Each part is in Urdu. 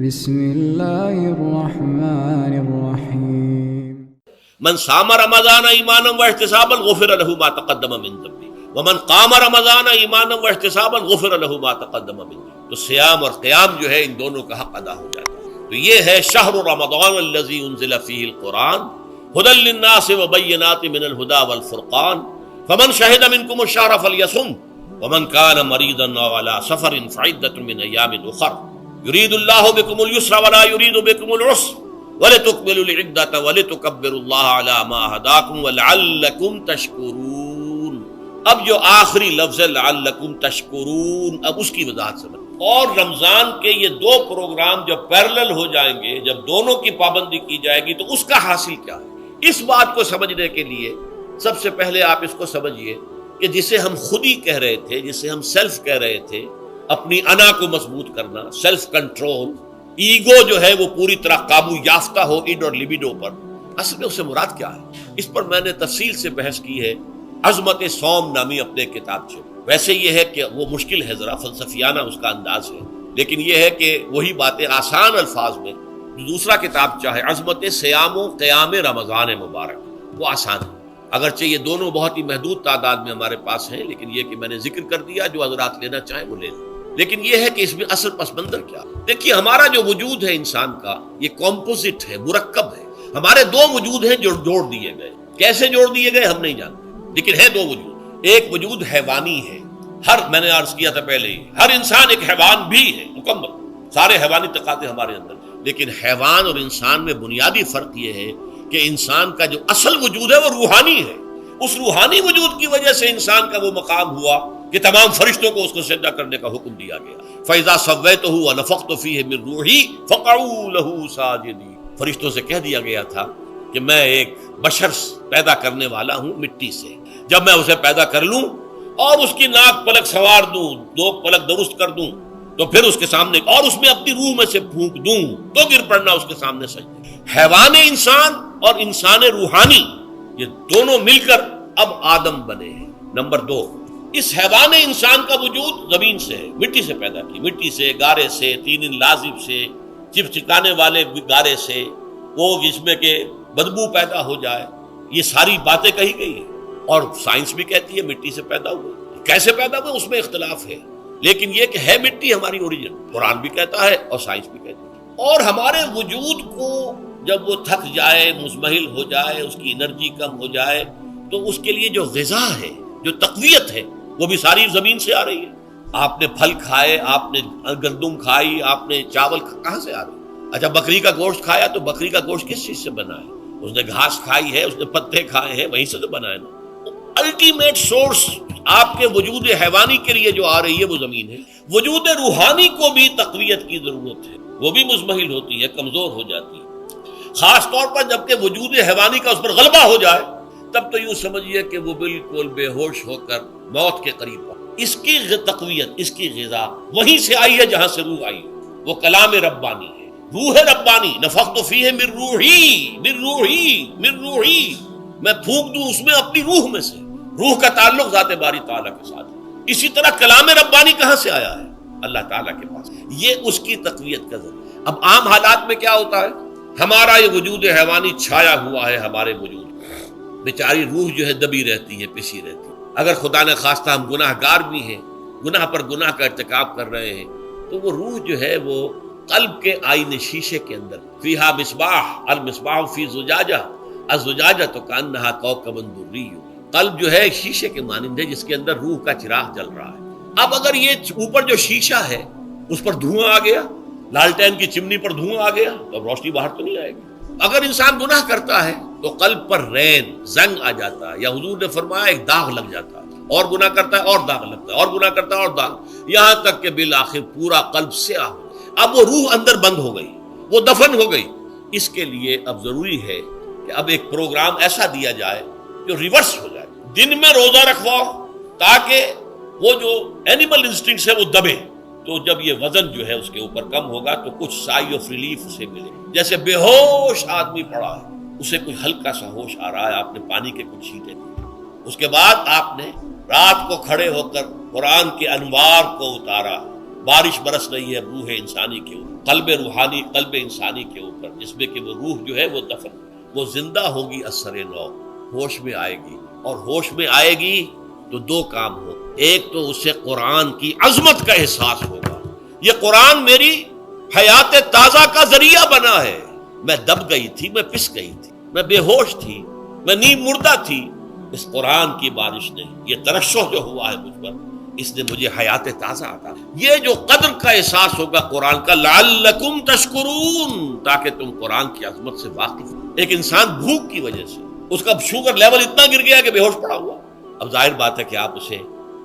بسم اللہ الرحمن الرحیم من صام رمضان ایمانا واحتسابا غفر له ما تقدم من ذنبه ومن قام رمضان ایمانا واحتسابا غفر له ما تقدم من ذنبه. تو سیام اور قیام جو ہے ان دونوں کا حق ادا ہو جاتا ہے. تو یہ ہے شہر رمضان الذی انزل فیہ القرآن ھدی للناس وبینات من الھدی والفرقان فمن شہد منکم الشہر فلیصم ومن کان مریضا او علی سفر فعدۃ من ایام اخر یرید اللہ بکم اليسر ولا یرید بکم العسر وَلِتُكْمِلُوا الْعِدَّةَ وَلِتُكَبِّرُوا اللَّهَ عَلَى مَا هَدَاكُمْ وَلَعَلَّكُمْ تَشْكُرُونَ. اب جو آخری لفظ ہے لَعَلَّكُمْ تَشْكُرُونَ، اب اس کی وضاحت سمجھ. اور رمضان کے یہ دو پروگرام جب پیرلل ہو جائیں گے، جب دونوں کی پابندی کی جائے گی تو اس کا حاصل کیا ہے؟ اس بات کو سمجھنے کے لیے سب سے پہلے آپ اس کو سمجھیے کہ جسے ہم خودی کہہ رہے تھے، جسے ہم سیلف کہہ رہے تھے، اپنی انا کو مضبوط کرنا، سیلف کنٹرول، ایگو جو ہے وہ پوری طرح قابو یافتہ ہو اڈ اور لبیڈو پر، اصل میں اسے مراد کیا ہے؟ اس پر میں نے تفصیل سے بحث کی ہے عظمت صوم نامی اپنے کتاب سے. ویسے یہ ہے کہ وہ مشکل ہے، ذرا فلسفیانہ اس کا انداز ہے، لیکن یہ ہے کہ وہی باتیں آسان الفاظ میں جو دوسرا کتاب چاہے عظمت سیام و قیام رمضان مبارک، وہ آسان ہے. اگرچہ یہ دونوں بہت ہی محدود تعداد میں ہمارے پاس ہیں، لیکن یہ کہ میں نے ذکر کر دیا، جو حضرات لینا چاہیں وہ لے لیں. لیکن یہ ہے کہ اس میں اصل پس منظر کیا؟ دیکھیے، ہمارا جو وجود ہے انسان کا، یہ کمپوزٹ ہے، مرکب ہے. ہمارے دو وجود ہیں جو جوڑ دیے گئے. کیسے جوڑ دیے گئے ہم نہیں جانتے، لیکن ہے دو وجود. ایک وجود حیوانی ہے، میں نے عرض کیا تھا پہلے ہی، ہر انسان ایک حیوان بھی ہے مکمل، سارے حیوانی طاقتیں ہمارے اندر. لیکن حیوان اور انسان میں بنیادی فرق یہ ہے کہ انسان کا جو اصل وجود ہے وہ روحانی ہے. اس روحانی وجود کی وجہ سے انسان کا وہ مقام ہوا کہ تمام فرشتوں کو اس کو سجدہ کرنے کا حکم دیا گیا. فَإِذَا سَوَّيْتُهُ وَنَفَخْتُ فِيهِ مِن رُوحِي فَقَعُوا لَهُ سَاجِدِينَ. فرشتوں سے کہہ دیا گیا تھا کہ میں ایک بشر پیدا کرنے والا ہوں مٹی سے. جب میں اسے پیدا کر لوں اور اس کی ناک پلک سوار دوں، دو پلک درست کر دوں، تو پھر اس کے سامنے اور اس میں اپنی روح میں سے پھونک دوں تو گر پڑنا اس کے سامنے سجدے. حیوان انسان اور انسان روحانی، یہ دونوں مل کر اب آدم بنے ہیں. نمبر دو، اس حیوان انسان کا وجود زمین سے ہے، مٹی سے پیدا کی، مٹی سے، گارے سے، طین لازب سے، چپچکانے والے گارے سے، وہ جس میں کہ بدبو پیدا ہو جائے، یہ ساری باتیں کہی گئی ہیں. اور سائنس بھی کہتی ہے مٹی سے پیدا ہوا. کیسے پیدا ہوا اس میں اختلاف ہے، لیکن یہ کہ ہے مٹی ہماری اوریجن. قرآن بھی کہتا ہے اور سائنس بھی کہتی ہے. اور ہمارے وجود کو جب وہ تھک جائے، مزمحل ہو جائے، اس کی انرجی کم ہو جائے، تو اس کے لیے جو غذا ہے، جو تقویت ہے، وہ بھی ساری زمین سے آ رہی ہے. آپ نے پھل کھائے، آپ نے گندم کھائی، آپ نے چاول کہاں سے آ رہے ہیں؟ اچھا، بکری کا گوشت کھایا تو بکری کا گوشت کس چیز سے بنا ہے؟ اس نے گھاس کھائی ہے، اس نے پتے کھائے ہیں، وہیں سے تو بنا ہے نا. الٹیمیٹ سورس آپ کے وجود حیوانی کے لیے جو آ رہی ہے وہ زمین ہے. وجود روحانی کو بھی تقویت کی ضرورت ہے، وہ بھی مزمحل ہوتی ہے، کمزور ہو جاتی ہے. خاص طور پر جب کہ وجود حیوانی کا اس پر غلبہ ہو جائے، تب تو یوں سمجھیے کہ وہ بالکل بے ہوش ہو کر موت کے قریب ہو. اس کی تقویت، اس کی غذا وہیں سے آئی ہے جہاں سے روح آئی ہے. وہ کلام ربانی ہے، روح ربانی. نفخت فیہ من روحی، من روحی، من روحی، میں پھونک دوں اس میں اپنی روح میں سے. روح کا تعلق ذات باری تعالیٰ کے ساتھ. اسی طرح کلام ربانی کہاں سے آیا ہے؟ اللہ تعالیٰ کے پاس. یہ اس کی تقویت کا ذریعہ. اب عام حالات میں کیا ہوتا ہے؟ ہمارا یہ وجود حیوانی چھایا ہوا ہے ہمارے وجود، بیچاری روح جو ہے دبی رہتی ہے، پسی رہتی ہے. اگر خدا نے خواستہ ہم گناہ گار بھی ہیں، گناہ پر گناہ کا ارتکاب کر رہے ہیں، تو وہ روح جو ہے وہ قلب کے آئینے شیشے کے اندر، فیہا مصباح، المصباح فی زجاجہ، الزجاجہ تو کانہا کوکب دری. قلب جو ہے شیشے کے مانند ہے جس کے اندر روح کا چراغ جل رہا ہے. اب اگر یہ اوپر جو شیشہ ہے اس پر دھواں آ گیا، لالٹین کی چمنی پر دھواں آ گیا، تو روشنی باہر تو نہیں آئے گی. اگر انسان گناہ کرتا ہے تو قلب پر رین، زنگ آ جاتا ہے، یا حضور نے فرمایا ایک داغ لگ جاتا ہے. اور گناہ کرتا ہے اور داغ لگتا ہے، اور گناہ کرتا ہے اور داغ، یہاں تک کہ بالآخر پورا قلب سیاہ ہو. اب وہ روح اندر بند ہو گئی، وہ دفن ہو گئی. اس کے لیے اب ضروری ہے کہ اب ایک پروگرام ایسا دیا جائے جو ریورس ہو جائے. دن میں روزہ رکھواؤ تاکہ وہ جو اینیمل انسٹنکٹس ہے وہ دبے. تو جب یہ وزن جو ہے اس کے اوپر کم ہوگا تو کچھ سائی آف ریلیف اسے ملے. جیسے بے ہوش آدمی پڑا ہے، اسے کچھ ہلکا سا ہوش آ رہا ہے، آپ نے پانی کے کچھ چھینٹے دیے، اس کے بعد آپ نے رات کو کھڑے ہو کر قرآن کے انوار کو اتارا، بارش برس رہی ہے روح انسانی کے اوپر. قلب روحانی، قلب انسانی کے اوپر، جس میں کہ وہ روح جو ہے وہ دفن، وہ زندہ ہوگی اثر نو، ہوش میں آئے گی، اور ہوش میں آئے گی تو دو کام ہو، ایک تو اسے قرآن کی عظمت کا احساس ہوگا، یہ قرآن میری حیات تازہ کا ذریعہ بنا ہے، میں دب گئی تھی، میں پس گئی تھی، میں بے ہوش تھی، میں نیم مردہ تھی، اس قرآن کی بارش نے، یہ ترشح جو ہوا ہے مجھ پر، اس نے مجھے حیات تازہ عطا، یہ جو قدر کا احساس ہوگا قرآن کا، لعلکم تشکرون، تاکہ تم قرآن کی عظمت سے واقف ہو۔ ایک انسان بھوک کی وجہ سے اس کا شوگر لیول اتنا گر گیا کہ بے ہوش پڑا ہوا، اب ظاہر بات ہے کہ آپ اسے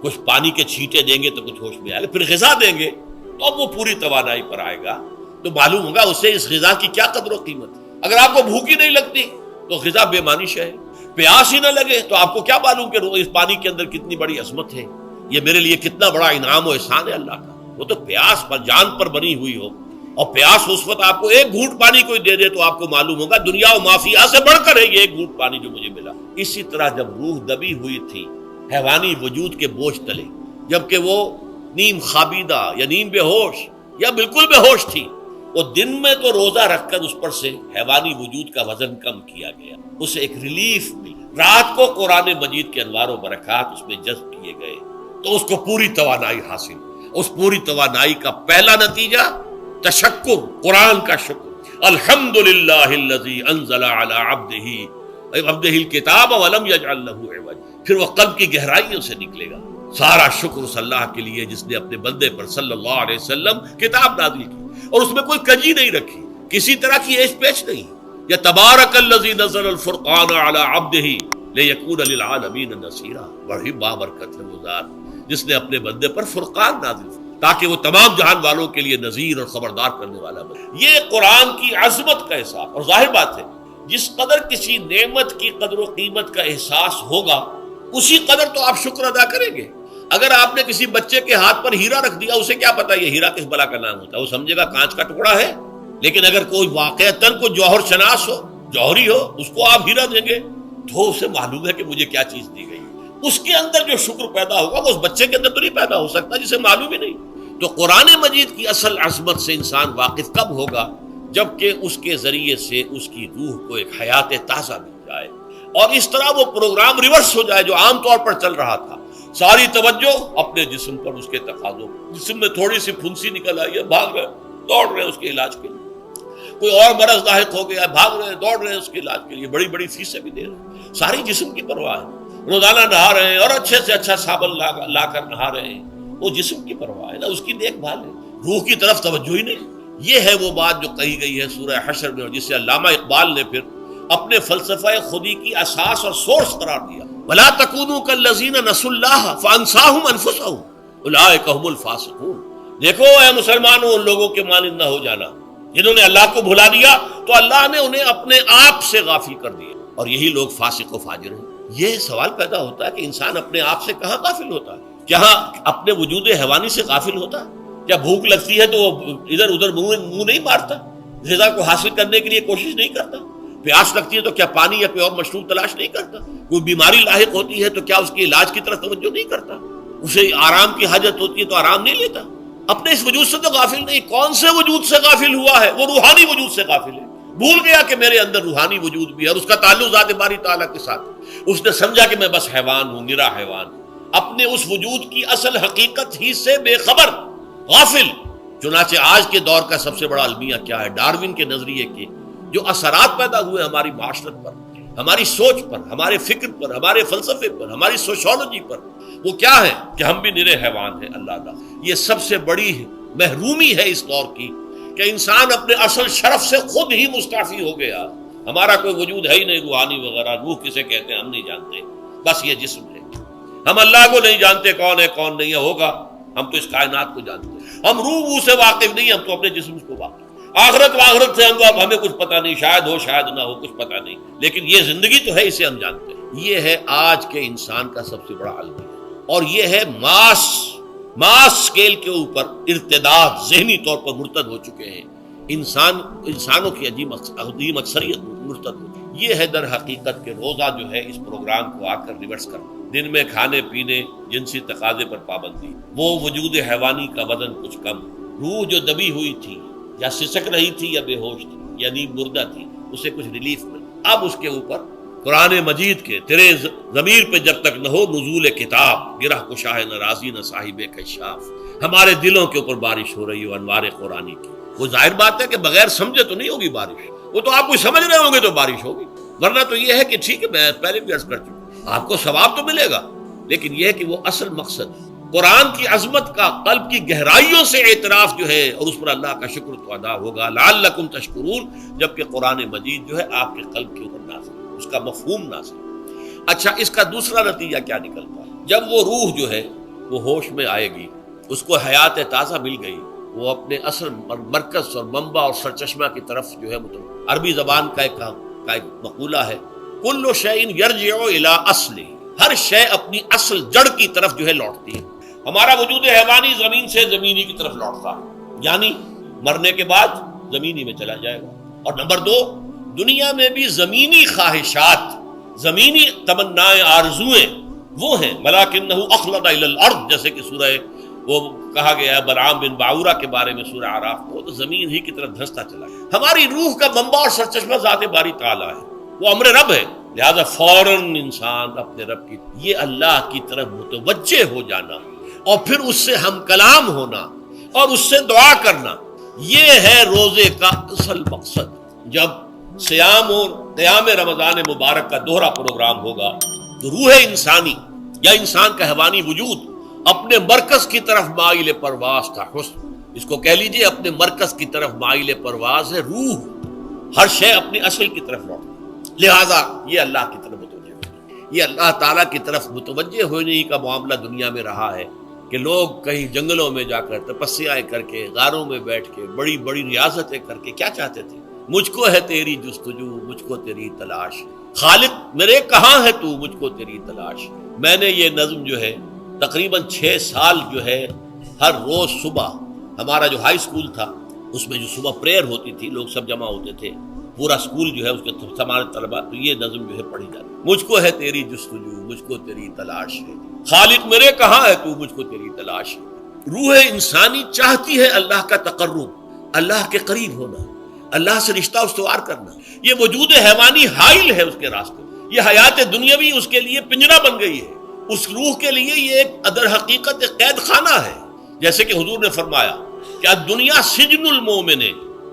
کچھ پانی کے چھینٹے دیں گے تو کچھ ہوش میں آئے گا، پھر غذا دیں گے تو اب وہ پوری توانائی پر آئے گا، تو معلوم ہوگا اسے اس غذا کی کیا قدر و قیمت ہے۔ اگر آپ کو بھوک ہی نہیں لگتی تو غذا بے معنی ہے، پیاس ہی نہ لگے تو آپ کو کیا معلوم کہ اس پانی کے اندر کتنی بڑی عظمت ہے، یہ میرے لیے کتنا بڑا انعام و احسان ہے اللہ کا۔ وہ تو پیاس پر جان پر بنی ہوئی ہو، اور پیاس اس وقت آپ کو ایک گھونٹ پانی کوئی دے دے تو آپ کو معلوم ہوگا دنیا و مافیا سے بڑھ کر ہے یہ ایک گھونٹ پانی جو مجھے ملا۔ اسی طرح جب روح دبی ہوئی تھی حیوانی وجود کے بوجھ تلے، جبکہ وہ نیم خوابیدہ یا نیم بے ہوش یا بالکل بے ہوش تھی، وہ دن میں تو روزہ رکھ کر اس پر سے حیوانی وجود کا وزن کم کیا گیا، اسے ایک ریلیف ملی، رات کو قرآن مجید کے انوار و برکات اس میں جذب کیے گئے تو اس کو پوری توانائی حاصل۔ اس پوری توانائی کا پہلا نتیجہ تشکر، قرآن کا شکر، الحمدللہ الذی انزل علی عبدہ الکتاب ولم یجعل لہ عوجا، پھر وہ قلب کی گہرائیوں سے نکلے گا، سارا شکر اس اللہ کے لیے جس نے اپنے بندے پر صلی اللہ علیہ وسلم کتاب نازل کی اور اس میں کوئی کجی نہیں رکھی، کسی طرح کی ایش پیش نہیں، یا تبارک الذی نزل الفرقان علی عبدہ لیکون للعالمین نصیرا، بڑی بابرکت ہے وہ ذات جس نے اپنے بندے پر فرقان نازل کی تاکہ وہ تمام جہان والوں کے لیے نذیر اور خبردار کرنے والا بنے۔ یہ قرآن کی عظمت کا احساس، اور ظاہر بات ہے جس قدر کسی نعمت کی قدر و قیمت کا احساس ہوگا اسی قدر تو آپ شکر ادا کریں گے۔ اگر آپ نے کسی بچے کے ہاتھ پر ہیرا رکھ دیا، اسے کیا پتا یہ ہیرا کس بلا کا نام ہوتا ہے، وہ سمجھے گا کانچ کا ٹکڑا ہے، لیکن اگر کوئی واقعتاً کوئی جوہر شناس ہو، جوہری ہو، اس کو آپ ہیرا دیں گے تو اسے معلوم ہے کہ مجھے کیا چیز دی گئی، اس کے اندر جو شکر پیدا ہوگا وہ اس بچے کے اندر تو نہیں پیدا ہو سکتا جسے معلوم ہی نہیں۔ تو قرآن مجید کی اصل عظمت سے انسان واقف کب ہوگا؟ جبکہ اس کے ذریعے سے اس کی روح کو ایک حیات تازہ مل جائے، اور اس طرح وہ پروگرام ریورس ہو جائے جو عام طور پر چل رہا تھا، ساری توجہ اپنے جسم پر، اس کے تقاضوں، جسم میں تھوڑی سی پھنسی نکل آئی ہے، بھاگ رہے دوڑ رہے ہیں اس کے علاج کے لیے، کوئی اور مرض لاحق ہو گیا ہے، بھاگ رہے ہیں دوڑ رہے ہیں اس کے علاج کے لیے، بڑی بڑی فیسیں بھی دے رہے ہیں، ساری جسم کی پرواہ ہے، روزانہ نہا رہے ہیں اور اچھے سے اچھا صابن لا کر نہا رہے ہیں، وہ جسم کی پرواہ ہے نا، اس کی دیکھ بھال ہے، روح کی طرف توجہ ہی نہیں۔ یہ ہے وہ بات جو کہی گئی ہے سورہ حشر میں، اور جسے علامہ اقبال نے پھر اپنے فلسفہ خودی کی اساس اور سورس قرار دیا، وَلَا تَكُونُوا كَالَّذِينَ نَسُوا اللَّهَ فَأَنسَاهُمْ أَنفُسَهُمْ أُولَٰئِكَ هُمُ الْفَاسِقُونَ۔ دیکھو اے مسلمانوں، ان لوگوں کے مانند نہ ہو جانا جنہوں نے اللہ کو بھلا دیا تو اللہ نے انہیں اپنے آپ سے غافل کر دیا، اور یہی لوگ فاسق و فاجر ہیں۔ یہ سوال پیدا ہوتا ہے کہ انسان اپنے آپ سے کہاں غافل ہوتا ہے؟ کیا اپنے وجود حیوانی سے غافل ہوتا ہے؟ کیا بھوک لگتی ہے تو وہ ادھر ادھر منہ نہیں مارتا، غذا کو حاصل کرنے کے لیے کوشش نہیں کرتا؟ پیاس لگتی ہے تو کیا پانی یا کوئی اور مشروب تلاش نہیں کرتا؟ کوئی بیماری لاحق ہوتی ہے تو کیا اس کے علاج کی طرف توجہ نہیں کرتا؟ اسے آرام کی حاجت ہوتی ہے تو آرام نہیں لیتا؟ اپنے اس وجود سے تو غافل نہیں۔ کون سے وجود سے غافل ہوا ہے؟ وہ روحانی وجود سے غافل ہے، بھول گیا کہ میرے اندر روحانی وجود بھی ہے اور اس کا تعلق ذات باری تعالیٰ کے ساتھ۔ اس نے سمجھا کہ میں بس حیوان ہوں، نرا حیوان، اپنے اس وجود کی اصل حقیقت ہی سے بے خبر، غافل۔ چنانچہ آج کے دور کا سب سے بڑا المیہ کیا ہے؟ ڈارون کے نظریے کے جو اثرات پیدا ہوئے ہماری معاشرت پر، ہماری سوچ پر، ہمارے فکر پر، ہمارے فلسفے پر، ہماری سوشولوجی پر، وہ کیا ہے کہ ہم بھی نرے حیوان ہیں۔ اللہ یہ سب سے بڑی محرومی ہے اس دور کی کہ انسان اپنے اصل شرف سے خود ہی مستعفی ہو گیا۔ ہمارا کوئی وجود ہے ہی نہیں، روحانی وغیرہ، روح کسے کہتے ہیں ہم نہیں جانتے، بس یہ جسم ہے۔ ہم اللہ کو نہیں جانتے کون ہے کون نہیں ہے، ہوگا ہم تو اس کائنات کو جانتے ہیں، ہم روح سے واقف نہیں، ہم تو اپنے جسم کو واقف۔ آخرت سے ہمیں کچھ پتہ نہیں، شاید ہو شاید نہ ہو، کچھ پتہ نہیں، لیکن یہ زندگی تو ہے، اسے ہم جانتے ہیں۔ یہ ہے آج کے انسان کا سب سے بڑا المیہ، اور یہ ہے ماس اسکیل کے اوپر ارتداد، ذہنی طور پر مرتد ہو چکے ہیں انسانوں کی عظیم اکثریت مرتد ہو چکی۔ یہ ہے در حقیقت کہ روزہ جو ہے اس پروگرام کو آ کر ریورس کرنا، دن میں کھانے پینے، جنسی تقاضے پر پابندی، وہ وجود حیوانی کا وزن کچھ کم، روح جو دبی ہوئی تھی یا سسک رہی تھی یا بے ہوش تھی یا نیند مردہ تھی، اسے کچھ ریلیف ملا۔ اب اس کے اوپر قرآن مجید کے تیرے ضمیر پہ جب تک نہ ہو نزول کتاب، گرہ کشاہ نہ رازی نہ صاحب کشاف، ہمارے دلوں کے اوپر بارش ہو رہی ہو انوار قرآنی کی، وہ ظاہر بات ہے کہ بغیر سمجھے تو نہیں ہوگی بارش، وہ تو آپ کو سمجھ رہے ہوں گے تو بارش ہوگی، ورنہ تو یہ ہے کہ ٹھیک ہے میں پہلے بھی عرض کر چکا آپ کو ثواب تو ملے گا، لیکن یہ ہے کہ وہ اصل مقصد قرآن کی عظمت کا قلب کی گہرائیوں سے اعتراف جو ہے اور اس پر اللہ کا شکر تو ادا ہوگا، لعلکم تشکرون، جبکہ قرآن مجید جو ہے آپ کے قلب کے اوپر نازل، اس کا مفہوم نازل۔ اچھا، اس کا دوسرا نتیجہ کیا نکلتا ہے؟ جب وہ روح جو ہے وہ ہوش میں آئے گی، اس کو حیات تازہ مل گئی، وہ اپنے اصل مرکز اور منبع اور سرچشمہ کی طرف جو ہے عربی زبان کا ایک مقولہ ہے، کل شیء یرجع الی اصلہ، ہر شے اپنی اصل جڑ کی طرف جو ہے لوٹتی ہے۔ ہمارا وجود حیوانی زمین سے زمینی کی طرف لوٹتا ہے، یعنی مرنے کے بعد زمینی میں چلا جائے گا۔ اور نمبر دو، دنیا میں بھی زمینی خواہشات، زمینی تمنائیں، آرزویں وہ ہیں، ولکنہ اخلد الی الارض، جیسے کہ سورہ وہ کہا گیا ہے بلعام بن باعورہ کے بارے میں سورہ اعراف کو، تو زمین ہی کی طرف دھنستا چلا ہے۔ ہماری روح کا منبع اور سرچشمہ ذات باری تعالیٰ ہے، وہ امر رب ہے، لہذا فوراً انسان اپنے رب کی، یہ اللہ کی طرف متوجہ ہو جانا اور پھر اس سے ہم کلام ہونا اور اس سے دعا کرنا، یہ ہے روزے کا اصل مقصد۔ جب صیام اور قیام رمضان مبارک کا دوہرا پروگرام ہوگا تو روح انسانی یا انسان کا حیوانی وجود اپنے مرکز کی طرف مائل پرواز تھا، حسن اس کو کہہ لیجئے، اپنے مرکز کی طرف مائل پرواز ہے روح، ہر شے اپنی اصل کی طرف لوٹتا، لہذا یہ اللہ کی طرف متوجہ ہونا، یہ اللہ تعالیٰ کی طرف متوجہ ہونے کا معاملہ دنیا میں رہا ہے کہ لوگ کہیں جنگلوں میں جا کر تپسیاں کر کے، غاروں میں بیٹھ کے، بڑی بڑی ریاضتیں کر کے کیا چاہتے تھے؟ مجھ کو ہے تیری جستجو، مجھ کو تیری تلاش، خالق میرے کہاں ہے تو، مجھ کو تیری تلاش۔ میں نے یہ نظم جو ہے تقریباً 6 سال جو ہے ہر روز صبح، ہمارا جو ہائی اسکول تھا اس میں جو صبح پریئر ہوتی تھی، لوگ سب جمع ہوتے تھے، پورا اسکول جو ہے اس کے ہمارے طلباء، تو یہ نظم جو ہے پڑھی جاتی، مجھ کو ہے تیری جستجو، مجھ کو تیری تلاش ہے، خالق میرے کہاں ہے تو، مجھ کو تیری تلاش ہے۔ روح انسانی چاہتی ہے اللہ کا تقرب، اللہ کے قریب ہونا، اللہ سے رشتہ استوار کرنا، یہ وجود حیوانی حائل ہے اس کے راستے، یہ حیات دنیاوی اس کے لیے پنجرا بن گئی ہے، اس روح کے لیے یہ ایک ادر حقیقت ایک قید خانہ ہے، جیسے کہ حضور نے فرمایا کہ الدنیا سجن المومن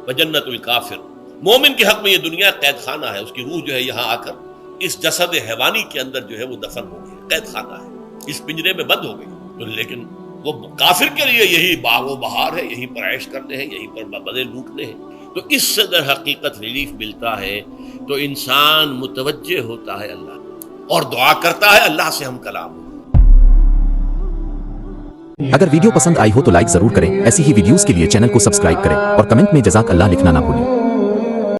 وجنت الکافر، مومن کے حق میں یہ دنیا قید خانہ ہے، اس کی روح جو ہے یہاں آ کر اس جسد حیوانی کے اندر جو ہے وہ دفن ہو گئی، قید خانہ ہے، اس پنجرے میں بند ہو گئی۔ تو لیکن وہ کافر کے لیے یہی باغ و بہار ہے، یہیں پر عیش کرتے ہیں، یہیں پر مزے لوٹنے ہیں۔ تو اس سے در حقیقت ریلیف ملتا ہے، تو انسان متوجہ ہوتا ہے اللہ اور دعا کرتا ہے اللہ سے ہم کلام ہوں۔ اگر ویڈیو پسند آئی ہو تو لائک ضرور کریں، ایسی ہی ویڈیوز کے لیے چینل کو سبسکرائب کریں اور کمنٹ میں جزاک اللہ لکھنا نہ بھولیں۔